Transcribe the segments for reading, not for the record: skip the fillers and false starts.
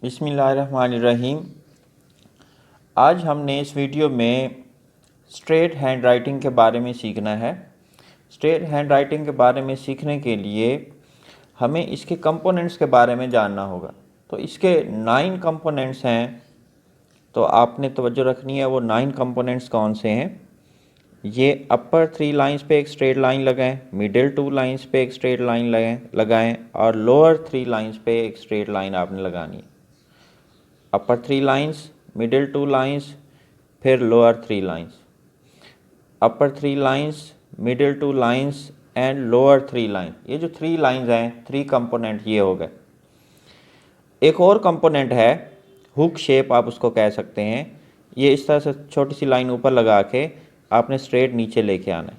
बिस्मिल्लाहिर्रहमानिर्रहीम। आज हमने इस वीडियो में स्ट्रेट हैंड राइटिंग के बारे में सीखना है। स्ट्रेट हैंड राइटिंग के बारे में सीखने के लिए हमें इसके कंपोनेंट्स के बारे में जानना होगा। तो इसके 9 कंपोनेंट्स हैं, तो आपने तवज्जो रखनी है वो 9 कंपोनेंट्स कौन से हैं। ये अपर 3 लाइंस पे एक स्ट्रेट लाइन लगाएं, मिडिल 2 लाइंस पे एक स्ट्रेट लाइन लगाएं और लोअर 3 लाइंस पे एक स्ट्रेट लाइन आपने लगानी है। अपर 3 लाइंस, मिडिल 2 लाइंस, फिर lower 3 lines. Upper 3 lines, middle 2 lines and lower 3 line. ये जो 3 लाइंस हैं, 3 कंपोनेंट ये हो गए। एक और कंपोनेंट है हुक शेप, आप उसको कह सकते हैं। ये इस तरह से छोटी सी लाइन ऊपर लगा के आपने स्ट्रेट नीचे लेके आना है।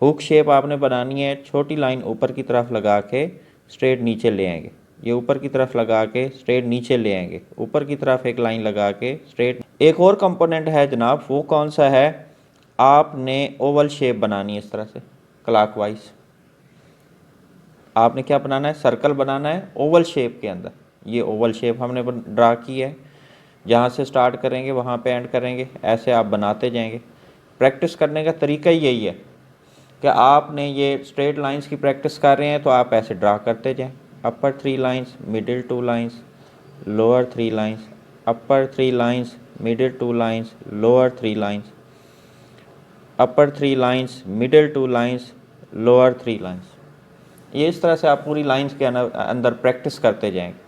हुक शेप आपने बनानी है, छोटी लाइन ऊपर की तरफ लगा के स्ट्रेट नीचे ले आएंगे। ये ऊपर की तरफ लगा के स्ट्रेट नीचे ले आएंगे, ऊपर की तरफ एक लाइन लगा के स्ट्रेट। एक और कंपोनेंट है जनाब, वो कौन सा है, आपने ओवल शेप बनानी है इस तरह से क्लॉकवाइज। आपने क्या बनाना है, सर्कल बनाना है ओवल शेप के अंदर। ये ओवल शेप हमने ड्रा की है, जहाँ से स्टार्ट करेंगे वहाँ पे एंड करेंगे, ऐसे आप बनाते जाएंगे। प्रैक्टिस करने का तरीका ही यही है कि आपने ये स्ट्रेट लाइंस की प्रैक्टिस कर रहे हैं तो आप ऐसे ड्रा करते जाएं। Upper 3 lines, middle 2 lines, lower 3 lines, upper 3 lines, middle 2 lines, lower 3 lines, upper 3 lines, middle 2 lines, lower 3 lines. ये इस तरह से आप पूरी लाइंस के अंदर प्रैक्टिस करते जाएंगे।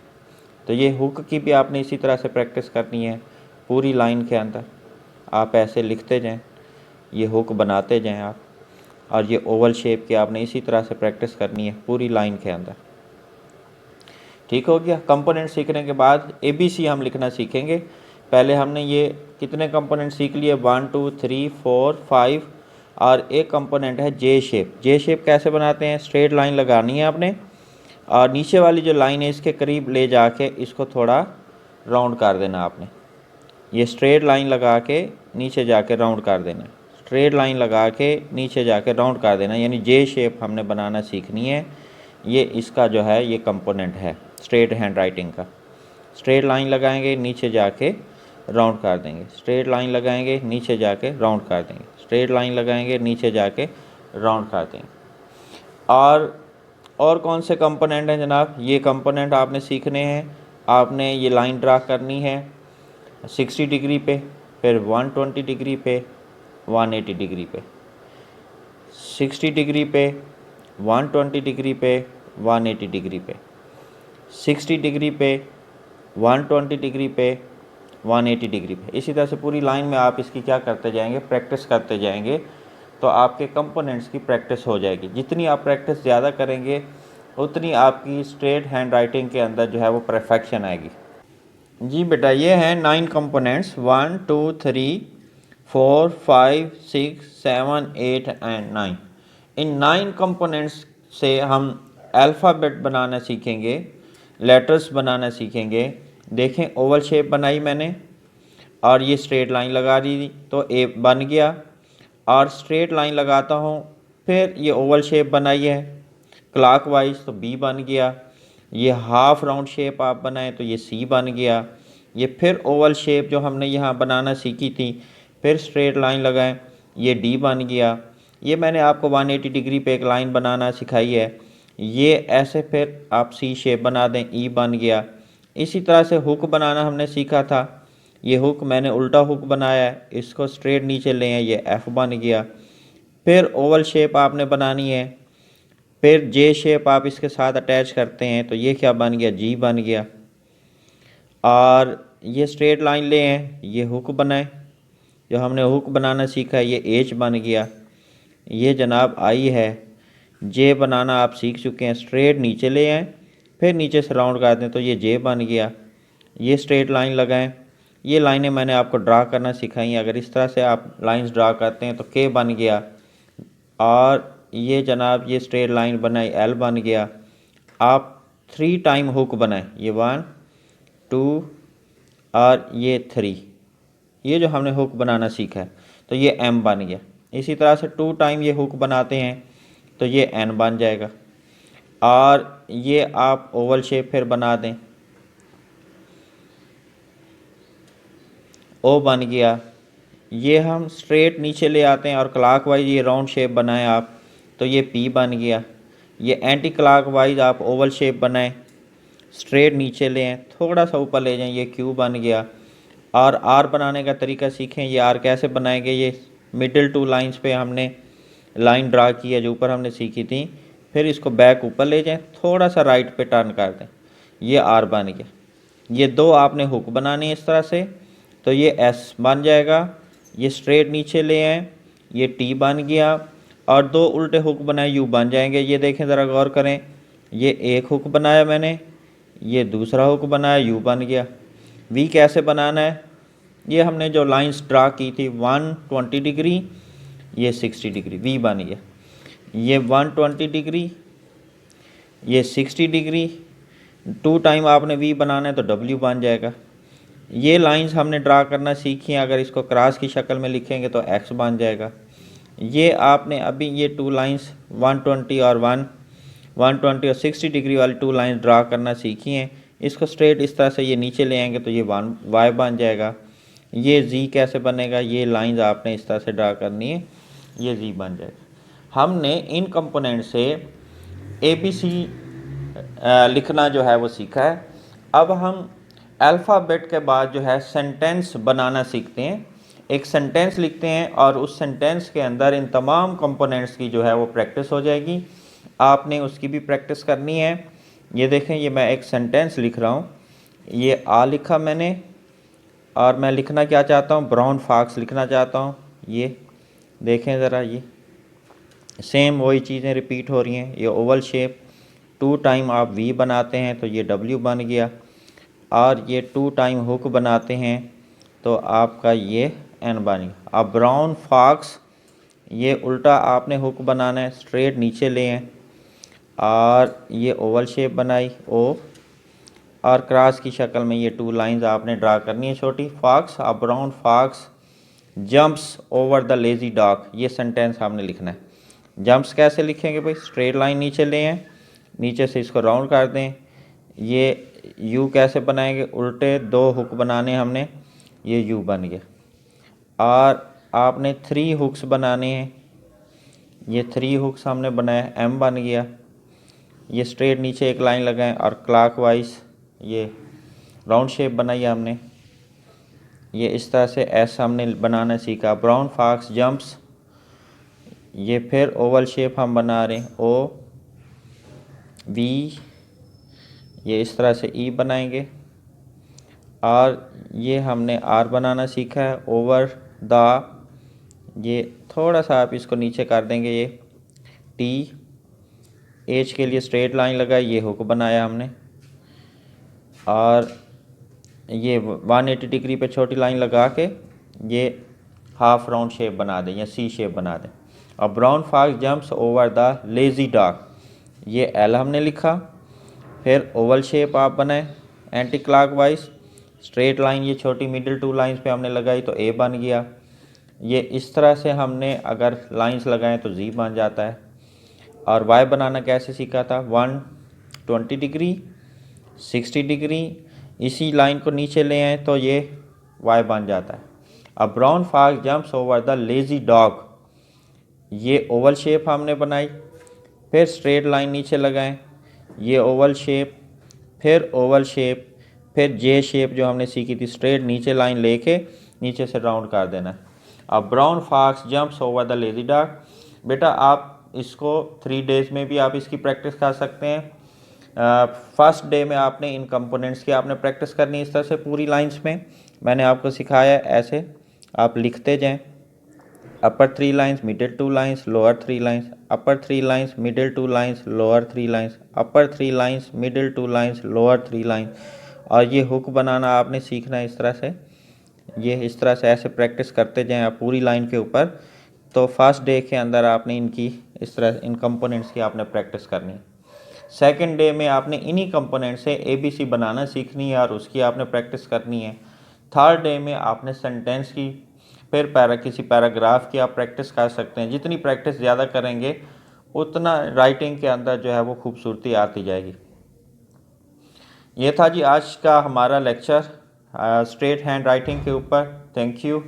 तो ये हुक की भी आपने इसी तरह से प्रैक्टिस करनी है। पूरी लाइन के अंदर आप ऐसे लिखते जाएं, ये हुक बनाते जाएं आप। और ये ओवल शेप की आपने इसी तरह से प्रैक्टिस करनी है पूरी लाइन के अंदर। ठीक हो गया। कंपोनेंट सीखने के बाद ABC हम लिखना सीखेंगे। पहले हमने ये कितने कंपोनेंट सीख लिए, 1 2 3 4 5। और एक कंपोनेंट है जे शेप। जे शेप कैसे बनाते हैं, स्ट्रेट लाइन लगानी है आपने और नीचे वाली जो लाइन है इसके करीब ले जाके इसको थोड़ा राउंड कर देना आपने। ये स्ट्रेट लाइन लगा के नीचे जाके राउंड कर देना, स्ट्रेट लाइन लगा के नीचे जाके राउंड कर देना, यानी जे शेप हमने बनाना सीखनी है। ये इसका जो है ये कंपोनेंट है स्ट्रेट हैंड राइटिंग का। स्ट्रेट लाइन लगाएंगे, नीचे जाके राउंड कर देंगे, स्ट्रेट लाइन लगाएंगे, नीचे जाके राउंड कर देंगे, स्ट्रेट लाइन लगाएंगे, नीचे जाके राउंड कर देंगे। और कौन से कंपोनेंट हैं जनाब, ये कंपोनेंट आपने सीखने हैं। आपने ये लाइन ड्रा करनी है 60 डिग्री पे, फिर 120 डिग्री पे, 180 डिग्री पे, 60 डिग्री पे, 120 डिग्री पे, 180 डिग्री पे, 60 डिग्री पे, 120 डिग्री पे, 180 डिग्री पे। इसी तरह से पूरी लाइन में आप इसकी क्या करते जाएंगे, प्रैक्टिस करते जाएंगे, तो आपके कंपोनेंट्स की प्रैक्टिस हो जाएगी। जितनी आप प्रैक्टिस ज़्यादा करेंगे उतनी आपकी स्ट्रेट हैंड राइटिंग के अंदर जो है वो परफेक्शन आएगी। जी बेटा, ये हैं 9 कंपोनेंट्स, 1 2 3 4 5 6 7 8 एंड 9। इन 9 कंपोनेंट्स से हम अल्फ़ाबेट बनाना सीखेंगे, लेटर्स बनाना सीखेंगे। देखें, ओवल शेप बनाई मैंने और ये स्ट्रेट लाइन लगा दी तो ए बन गया, और स्ट्रेट लाइन लगाता हूँ, फिर ये ओवल शेप बनाई है क्लॉकवाइज तो बी बन गया। ये हाफ राउंड शेप आप बनाएं तो ये सी बन गया। ये फिर ओवल शेप जो हमने यहाँ बनाना सीखी थी, फिर स्ट्रेट लाइन लगाएं, ये डी बन गया। ये मैंने आपको 180 डिग्री पे एक लाइन बनाना सिखाई है। ये ऐसे फिर आप सी शेप बना दें, ई बन गया। इसी तरह से हुक बनाना हमने सीखा था। ये हुक मैंने उल्टा हुक बनाया है, इसको स्ट्रेट नीचे ले आए, ये एफ बन गया। फिर ओवल शेप आपने बनानी है, फिर जे शेप आप इसके साथ अटैच करते हैं तो ये क्या बन गया, जी बन गया। और ये स्ट्रेट लाइन ले हैं, ये हुक बनाए, जो हमने हुक बनाना सीखा ये एच बन गया। ये जनाब आई है। जे बनाना आप सीख चुके हैं, स्ट्रेट नीचे ले आएँ, फिर नीचे से राउंड कर दें तो ये जे बन गया। ये स्ट्रेट लाइन लगाएं। ये लाइनें मैंने आपको ड्रा करना सिखाई हैं। अगर इस तरह से आप लाइंस ड्रा करते हैं तो के बन गया। और ये जनाब ये स्ट्रेट लाइन बनाई, एल बन गया। आप 3 टाइम हुक बनाएं, ये 1 2 और ये 3। ये जो हमने हुक बनाना सीखा है तो ये एम बन गया। इसी तरह से 2 टाइम ये हुक बनाते हैं तो ये एन बन जाएगा। और ये आप ओवल शेप फिर बना दें, ओ बन गया। ये हम स्ट्रेट नीचे ले आते हैं और क्लॉकवाइज ये राउंड शेप बनाएं आप, तो ये पी बन गया। ये एंटी क्लॉकवाइज आप ओवल शेप बनाएं, स्ट्रेट नीचे ले आएँ, थोड़ा सा ऊपर ले जाएं, ये क्यू बन गया। और आर बनाने का तरीका सीखें। ये आर कैसे बनाएंगे, ये मिडिल टू लाइंस पे हमने लाइन ड्रा की है जो ऊपर हमने सीखी थी, फिर इसको बैक ऊपर ले जाएं, थोड़ा सा राइट पे टर्न कर दें, ये आर बन गया। ये दो आपने हुक बनानी है इस तरह से, तो ये एस बन जाएगा। ये स्ट्रेट नीचे ले आएँ, ये टी बन गया, और दो उल्टे हुक बनाए यू बन जाएंगे। ये देखें ज़रा गौर करें, ये एक हुक बनाया मैंने, ये दूसरा हुक बनाया, यू बन गया। वी कैसे बनाना है, ये हमने जो लाइंस ड्रा की थी 120 डिग्री, ये 60 डिग्री, वी बन गया। ये 120 डिग्री, ये 60 डिग्री, 2 टाइम आपने वी बनाना है तो डब्ल्यू बन जाएगा। ये लाइंस हमने ड्रा करना सीखी हैं, अगर इसको क्रॉस की शक्ल में लिखेंगे तो एक्स बन जाएगा। ये आपने अभी ये 2 लाइंस 120 और 120 और 60 डिग्री वाली 2 लाइंस ड्रा करना सीखी हैं। इसको स्ट्रेट इस तरह से ये नीचे ले आएंगे तो ये वाई बन जाएगा। ये जी कैसे बनेगा, ये लाइंस आपने इस तरह से ड्रा करनी है, ये जी बन जाएगा। हमने इन कंपोनेंट से ABC लिखना जो है वो सीखा है। अब हम अल्फ़ाबेट के बाद जो है सेंटेंस बनाना सीखते हैं। एक सेंटेंस लिखते हैं और उस सेंटेंस के अंदर इन तमाम कंपोनेंट्स की जो है वो प्रैक्टिस हो जाएगी। आपने उसकी भी प्रैक्टिस करनी है। ये देखें, ये मैं एक सेंटेंस लिख रहा हूँ, ये आ लिखा मैंने, और मैं लिखना क्या चाहता हूँ, ब्राउन फॉक्स लिखना चाहता हूँ। ये देखें ज़रा, ये सेम वही चीज़ें रिपीट हो रही हैं। ये ओवल शेप, 2 टाइम आप वी बनाते हैं तो ये डब्ल्यू बन गया, और ये 2 टाइम हुक बनाते हैं तो आपका ये एन बन गया। अब ब्राउन फॉक्स, ये उल्टा आपने हुक बनाना है, स्ट्रेट नीचे ले हैं, और ये ओवल शेप बनाई ओ, और क्रॉस की शक्ल में ये 2 लाइंस आपने ड्रा करनी है छोटी। Fox, a brown fox jumps over the lazy dog, ये सेंटेंस आपने लिखना है। जंप्स कैसे लिखेंगे भाई, स्ट्रेट लाइन नीचे ले हैं, नीचे से इसको राउंड कर दें। ये यू कैसे बनाएंगे, उल्टे 2 हुक बनाने हमने, ये यू बन गया। और आपने 3 हुक्स बनाने हैं, ये 3 हुक्स हमने बनाए, एम बन गया। ये स्ट्रेट नीचे एक लाइन लगाएं और क्लॉकवाइज ये राउंड शेप बनाई हमने। ये इस तरह से एस हमने बनाना सीखा। ब्राउन फॉक्स जंप्स, ये फिर ओवल शेप हम बना रहे हैं, ओ वी, ये इस तरह से ई बनाएंगे। और ये हमने आर बनाना सीखा है, ओवर द, ये थोड़ा सा आप इसको नीचे कर देंगे, ये टी, एच के लिए स्ट्रेट लाइन लगाई, ये हुक बनाया हमने, और ये 180 डिग्री पे छोटी लाइन लगा के ये हाफ राउंड शेप बना दें या सी शेप बना दें। अब brown fox jumps over the lazy dog, ये एल हमने लिखा, फिर ओवल शेप आप बनाए एंटी क्लॉकवाइज, स्ट्रेट लाइन ये छोटी मिडिल 2 लाइंस पे हमने लगाई तो ए बन गया। ये इस तरह से हमने अगर लाइंस लगाएं तो जी बन जाता है। और वाई बनाना कैसे सीखा था, 120 डिग्री, 60 डिग्री, इसी लाइन को नीचे ले आए तो ये वाई बन जाता है। अब brown fox jumps over the lazy dog, ये ओवल शेप हमने बनाई, फिर स्ट्रेट लाइन नीचे लगाएं, ये ओवल शेप, फिर ओवल शेप, फिर जे शेप जो हमने सीखी थी, स्ट्रेट नीचे लाइन लेके नीचे से राउंड कर देना। अब brown fox jumps over the lazy dog, बेटा आप इसको 3 डेज़ में भी आप इसकी प्रैक्टिस कर सकते हैं। फर्स्ट डे में आपने इन कंपोनेंट्स की आपने प्रैक्टिस करनी इस तरह से पूरी लाइंस में मैंने आपको सिखाया है। ऐसे आप लिखते जाएं, upper 3 lines, middle 2 lines, lower 3 lines, upper 3 lines, middle 2 lines, lower 3 lines, upper 3 lines, middle 2 lines, lower 3 lines. और ये हुक बनाना आपने सीखना है इस तरह से, ये इस तरह से ऐसे प्रैक्टिस करते जाएं आप पूरी लाइन के ऊपर। तो फर्स्ट डे के अंदर आपने इनकी इस तरह इन कंपोनेंट्स की आपने प्रैक्टिस करनी है। सेकंड डे में आपने इन्हीं कंपोनेंट से ABC बनाना सीखनी है और उसकी आपने प्रैक्टिस करनी है। थर्ड डे में आपने सेंटेंस की, फिर किसी पैराग्राफ की आप प्रैक्टिस कर सकते हैं। जितनी प्रैक्टिस ज़्यादा करेंगे उतना राइटिंग के अंदर जो है वो खूबसूरती आती जाएगी। ये था जी आज का हमारा लेक्चर। स्ट्रेट हैंड राइटिंग के ऊपर। Thank you.